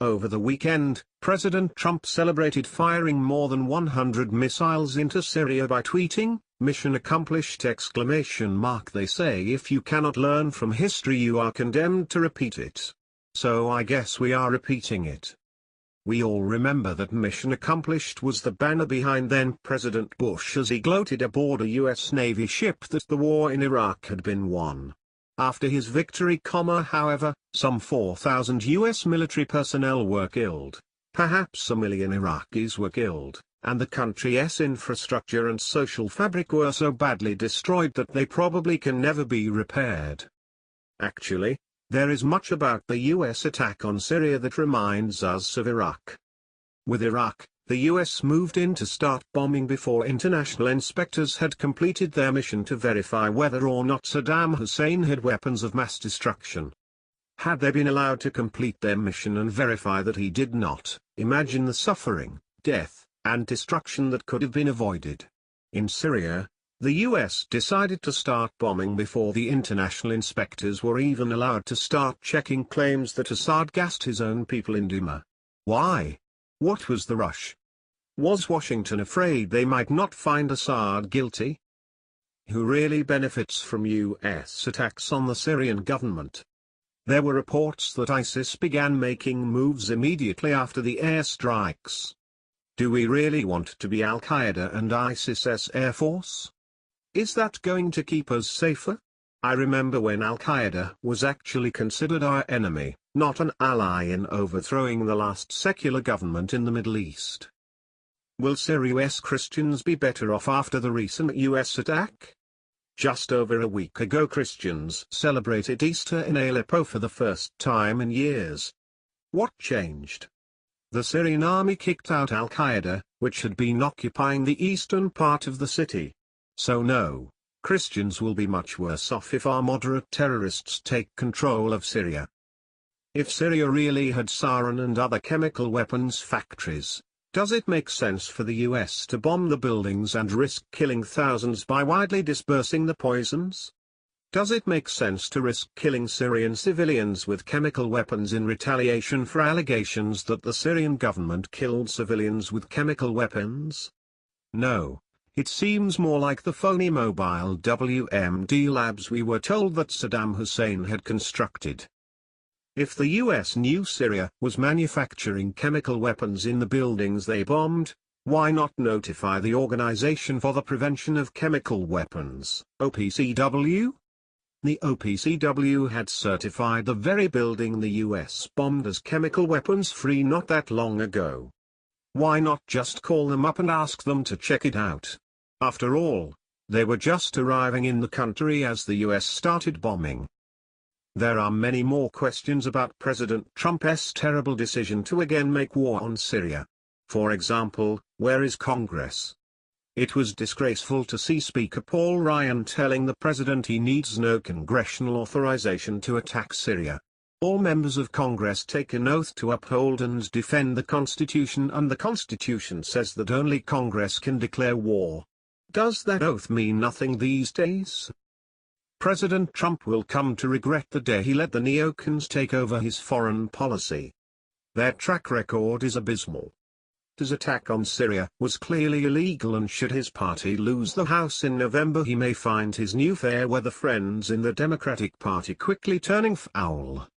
Over the weekend, President Trump celebrated firing more than 100 missiles into Syria by tweeting, "Mission accomplished!" They say if you cannot learn from history you are condemned to repeat it. So I guess we are repeating it. We all remember that mission accomplished was the banner behind then-President Bush as he gloated aboard a U.S. Navy ship that the war in Iraq had been won. After his victory, however, some 4,000 U.S. military personnel were killed, perhaps 1 million Iraqis were killed, and the country's infrastructure and social fabric were so badly destroyed that they probably can never be repaired. Actually, there is much about the U.S. attack on Syria that reminds us of Iraq. With Iraq, the U.S. moved in to start bombing before international inspectors had completed their mission to verify whether or not Saddam Hussein had weapons of mass destruction. Had they been allowed to complete their mission and verify that he did not, imagine the suffering, death, and destruction that could have been avoided. In Syria, the U.S. decided to start bombing before the international inspectors were even allowed to start checking claims that Assad gassed his own people in Douma. Why? What was the rush? Was Washington afraid they might not find Assad guilty? Who really benefits from U.S. attacks on the Syrian government? There were reports that ISIS began making moves immediately after the airstrikes. Do we really want to be Al-Qaeda and ISIS's air force? Is that going to keep us safer? I remember when Al-Qaeda was actually considered our enemy, not an ally in overthrowing the last secular government in the Middle East. Will Syria's Christians be better off after the recent U.S. attack? Just over a week ago, Christians celebrated Easter in Aleppo for the first time in years. What changed? The Syrian army kicked out Al-Qaeda, which had been occupying the eastern part of the city. So no, Christians will be much worse off if our moderate terrorists take control of Syria. If Syria really had sarin and other chemical weapons factories, does it make sense for the US to bomb the buildings and risk killing thousands by widely dispersing the poisons? Does it make sense to risk killing Syrian civilians with chemical weapons in retaliation for allegations that the Syrian government killed civilians with chemical weapons? No. It seems more like the phony mobile WMD labs we were told that Saddam Hussein had constructed. If the US knew Syria was manufacturing chemical weapons in the buildings they bombed, why not notify the Organization for the Prevention of Chemical Weapons, OPCW? The OPCW had certified the very building the US bombed as chemical weapons free not that long ago. Why not just call them up and ask them to check it out? After all, they were just arriving in the country as the US started bombing. There are many more questions about President Trump's terrible decision to again make war on Syria. For example, where is Congress? It was disgraceful to see Speaker Paul Ryan telling the president he needs no congressional authorization to attack Syria. All members of Congress take an oath to uphold and defend the Constitution, and the Constitution says that only Congress can declare war. Does that oath mean nothing these days? President Trump will come to regret the day he let the neocons take over his foreign policy. Their track record is abysmal. His attack on Syria was clearly illegal, and should his party lose the House in November, he may find his new fair weather friends in the Democratic Party quickly turning foul.